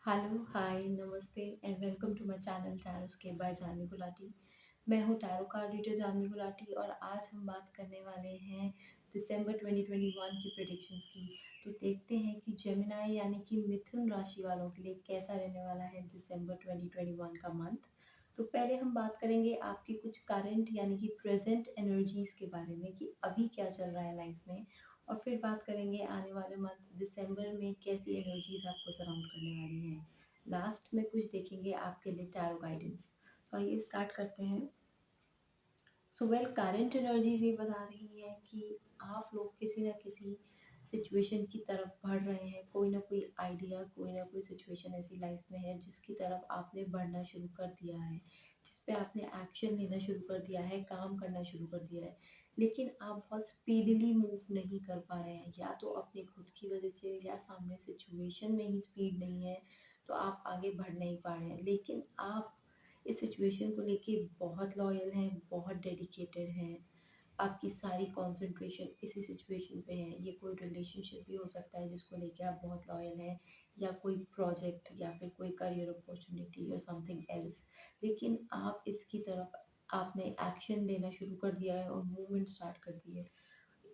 Hello, hi, नमस्ते and welcome to my channel tarot scape by Janvi Gulati. मैं हूँ tarot card reader Janvi Gulati और आज हम बात करने वाले हैं दिसंबर 2021 की प्रेडिक्शंस की। तो देखते हैं कि जेमिनाई यानी कि मिथुन राशि वालों के लिए कैसा रहने वाला है दिसंबर 2021 का मंथ। तो पहले हम बात करेंगे आपकी कुछ करंट यानी कि प्रेजेंट एनर्जीज के बारे में कि अभी क्या चल रहा है लाइफ में, और फिर बात करेंगे आने वाले मंथ दिसंबर में कैसी एनर्जीज आपको सराउंड करने वाली हैं। लास्ट में कुछ देखेंगे आपके लिए टैरो गाइडेंस। तो आइए स्टार्ट करते हैं। सो वेल, करंट एनर्जीज ये बता रही है कि आप लोग किसी ना किसी सिचुएशन की तरफ बढ़ रहे हैं। कोई ना कोई आइडिया, कोई ना कोई सिचुएशन ऐसी लाइफ में है जिसकी तरफ आपने बढ़ना शुरू कर दिया है, जिस पे आपने एक्शन लेना शुरू कर दिया है, काम करना शुरू कर दिया है, लेकिन आप बहुत स्पीडली मूव नहीं कर पा रहे हैं, या तो अपनी खुद की वजह से या सामने सिचुएशन में ही स्पीड नहीं है, तो आप आगे बढ़ नहीं पा रहे हैं। लेकिन आप इस सिचुएशन को लेके बहुत लॉयल हैं, बहुत डेडिकेटेड हैं। आपकी सारी कंसंट्रेशन इसी सिचुएशन पे है। ये कोई रिलेशनशिप भी हो सकता है जिसको लेके आप बहुत लॉयल हैं, या कोई प्रोजेक्ट, या फिर कोई करियर अपॉर्चुनिटी और समथिंग एल्स। लेकिन आप इसकी तरफ आपने एक्शन लेना शुरू कर दिया है और मूवमेंट स्टार्ट कर दी है।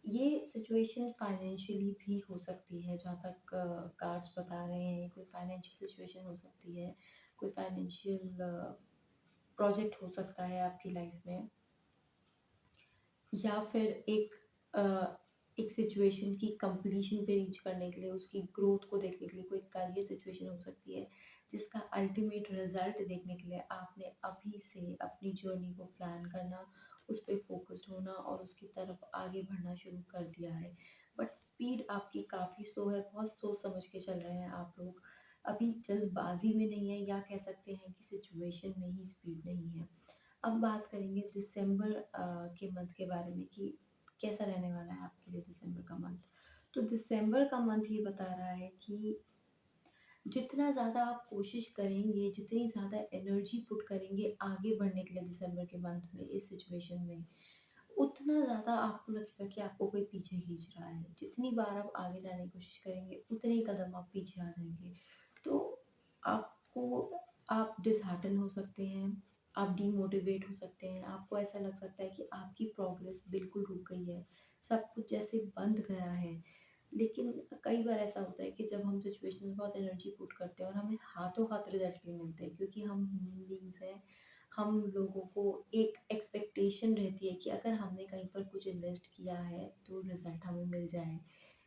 ये सिचुएशन फाइनेंशियली भी हो सकती है, जहाँ तक कार्ड्स बता रहे हैं। कोई फाइनेंशियल सिचुएशन हो सकती है, कोई फाइनेंशियल प्रोजेक्ट हो सकता है आपकी लाइफ में, या फिर एक सिचुएशन की कंप्लीशन पे रीच करने के लिए, उसकी ग्रोथ को देखने के लिए कोई करियर सिचुएशन हो सकती है, जिसका अल्टीमेट रिजल्ट देखने के लिए आपने अभी से अपनी जर्नी को प्लान करना, उस पर फोकस्ड होना और उसकी तरफ आगे बढ़ना शुरू कर दिया है। बट स्पीड आपकी काफ़ी स्लो है, बहुत सोच समझ के चल रहे हैं आप लोग। अभी जल्दबाजी में नहीं है, या कह सकते हैं कि सिचुएशन में ही स्पीड नहीं है। अब बात करेंगे दिसंबर के मंथ के बारे में कि कैसा रहने वाला है आपके लिए दिसंबर का मंथ। तो दिसंबर का मंथ ये बता रहा है कि जितना ज़्यादा आप कोशिश करेंगे, जितनी ज़्यादा एनर्जी पुट करेंगे आगे बढ़ने के लिए दिसंबर के मंथ में इस सिचुएशन में, उतना ज़्यादा आपको लगेगा कि आपको कोई पीछे खींच रहा है। जितनी बार आप आगे जाने की कोशिश करेंगे, उतने ही कदम आप पीछे आ जाएँगे। तो आपको आप डिसहार्टन हो सकते हैं, आप डीमोटिवेट हो सकते हैं, आपको ऐसा लग सकता है कि आपकी प्रोग्रेस बिल्कुल रुक गई है, सब कुछ जैसे बंद गया है। लेकिन कई बार ऐसा होता है कि जब हम सिचुएशन में बहुत एनर्जी पुट करते हैं और हमें हाथों हाथ रिजल्ट नहीं मिलते, क्योंकि हम ह्यूमन बीइंग्स हैं। हम लोगों को एक एक्सपेक्टेशन रहती है कि अगर हमने कहीं पर कुछ इन्वेस्ट किया है तो रिजल्ट हमें मिल जाए।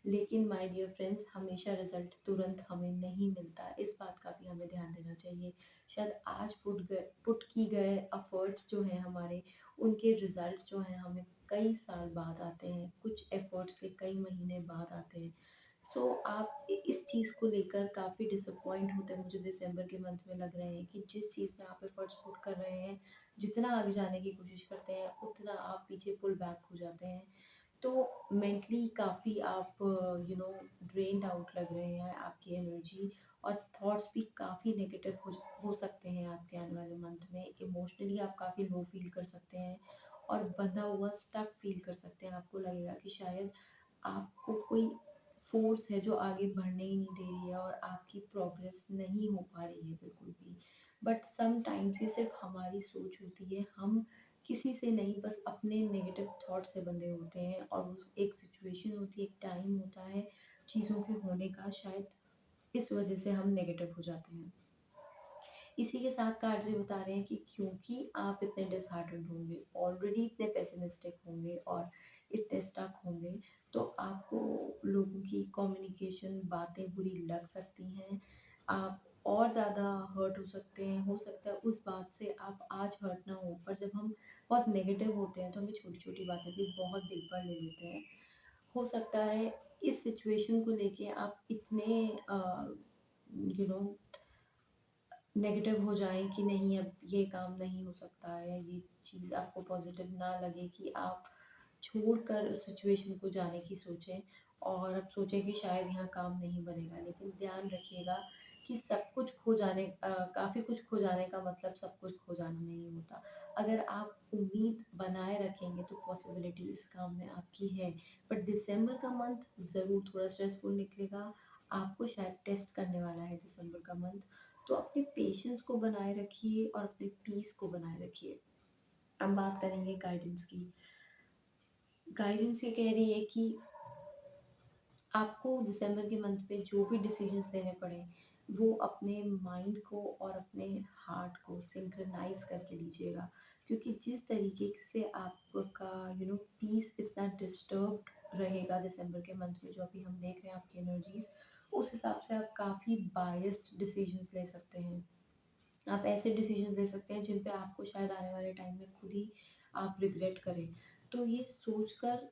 लेकिन माय डियर फ्रेंड्स, हमेशा रिजल्ट तुरंत हमें नहीं मिलता। इस बात का भी हमें ध्यान देना चाहिए। शायद आज पुट की गए एफर्ट्स जो हैं हमारे, उनके रिजल्ट्स जो हैं हमें कई साल बाद आते हैं, कुछ एफर्ट्स के कई महीने बाद आते हैं। सो आप इस चीज़ को लेकर काफ़ी डिसअपॉइंट होते हैं, मुझे दिसंबर के मंथ में लग रहे हैं कि जिस चीज़ में आप एफर्ट्स पुट कर रहे हैं, जितना आगे जाने की कोशिश करते हैं, उतना आप पीछे पुल बैक हो जाते हैं। तो मेंटली काफ़ी आप ड्रेन्ड आउट लग रहे हैं, आपकी एनर्जी और थॉट्स भी काफ़ी नेगेटिव हो सकते हैं आपके आने वाले मंथ में। इमोशनली आप काफ़ी लो फील कर सकते हैं और बंधा हुआ स्टक फील कर सकते हैं। आपको लगेगा कि शायद आपको कोई फोर्स है जो आगे बढ़ने ही नहीं दे रही है और आपकी प्रोग्रेस नहीं हो पा रही है बिल्कुल भी। बट सम टाइम्स ये सिर्फ हमारी सोच होती है। हम किसी से नहीं, बस अपने नेगेटिव थॉट से बंधे होते हैं, और वो एक सिचुएशन होती है, एक टाइम होता है चीज़ों के होने का, शायद इस वजह से हम नेगेटिव हो जाते हैं। इसी के साथ कार्ड्स ये बता रहे हैं कि क्योंकि आप इतने डिसहार्टेंड होंगे, ऑलरेडी इतने पेसिमिस्टिक होंगे और इतने स्टक होंगे, तो आपको लोगों की कम्युनिकेशन बातें बुरी लग सकती हैं। आप और ज़्यादा हर्ट हो सकते हैं। हो सकता है उस बात से आप आज हर्ट ना हो, पर जब हम बहुत नेगेटिव होते हैं तो हमें छोटी छोटी बातें भी बहुत दिल पर ले लेते हैं। हो सकता है इस सिचुएशन को लेके आप इतने यू नो नेगेटिव हो जाए कि नहीं, अब ये काम नहीं हो सकता है, या ये चीज़ आपको पॉजिटिव ना लगे कि आप छोड़कर उस सिचुएशन को जाने की सोचें, और अब सोचें कि शायद यहाँ काम नहीं बनेगा। लेकिन ध्यान रखिएगा कि सब कुछ खो जाने काफ़ी कुछ खो जाने का मतलब सब कुछ खो जाना नहीं होता। अगर आप उम्मीद बनाए रखेंगे तो पॉसिबिलिटी इस काम में आपकी है। बट दिसंबर का मंथ ज़रूर थोड़ा स्ट्रेसफुल निकलेगा। आपको शायद टेस्ट करने वाला है दिसंबर का मंथ। तो अपने पेशेंस को बनाए रखिए और अपने पीस को बनाए रखिए। हम बात करेंगे गाइडेंस की। गाइडेंस ये कह रही है कि आपको दिसंबर के मंथ में जो भी डिसीजंस लेने पड़े, वो अपने माइंड को और अपने हार्ट को सिंक्रनाइज करके लीजिएगा। क्योंकि जिस तरीके से आपका पीस इतना डिस्टर्ब्ड रहेगा दिसंबर के मंथ में, जो अभी हम देख रहे हैं आपकी एनर्जीज, उस हिसाब से आप काफ़ी बायस्ड डिसीजंस ले सकते हैं। आप ऐसे डिसीजन ले सकते हैं जिन पे आपको शायद आने वाले टाइम में खुद ही आप रिग्रेट करें। तो ये सोचकर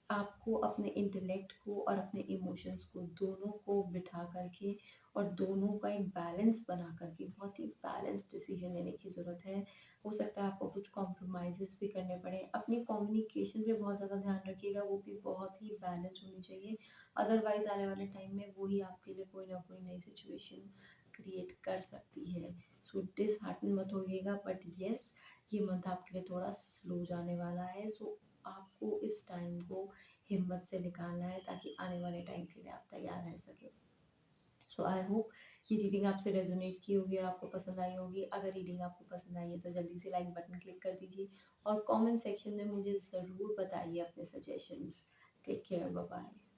आपको अपने इंटेलेक्ट को और अपने इमोशंस को दोनों को बिठा करके और दोनों का एक बैलेंस बना करके बहुत ही बैलेंस डिसीजन लेने की ज़रूरत है। हो सकता है आपको कुछ कॉम्प्रोमाइज़ेस भी करने पड़े। अपनी कम्युनिकेशन पे बहुत ज़्यादा ध्यान रखिएगा, वो भी बहुत ही बैलेंस होनी चाहिए। अदरवाइज़ आने वाले टाइम में वही आपके लिए कोई ना कोई नई सिचुएशन क्रिएट कर सकती है। सो डिसहार्टन मत होइएगा, बट येस, ये मंथ आपके लिए थोड़ा स्लो जाने वाला है। सो आपको इस टाइम को हिम्मत से निकालना है ताकि आने वाले टाइम के लिए आप तैयार रह सकें। सो आई होप ये रीडिंग आपसे रेजोनेट की होगी और आपको पसंद आई होगी। अगर रीडिंग आपको पसंद आई है तो जल्दी से लाइक बटन क्लिक कर दीजिए और कमेंट सेक्शन में मुझे ज़रूर बताइए अपने suggestions. Take care, bye bye.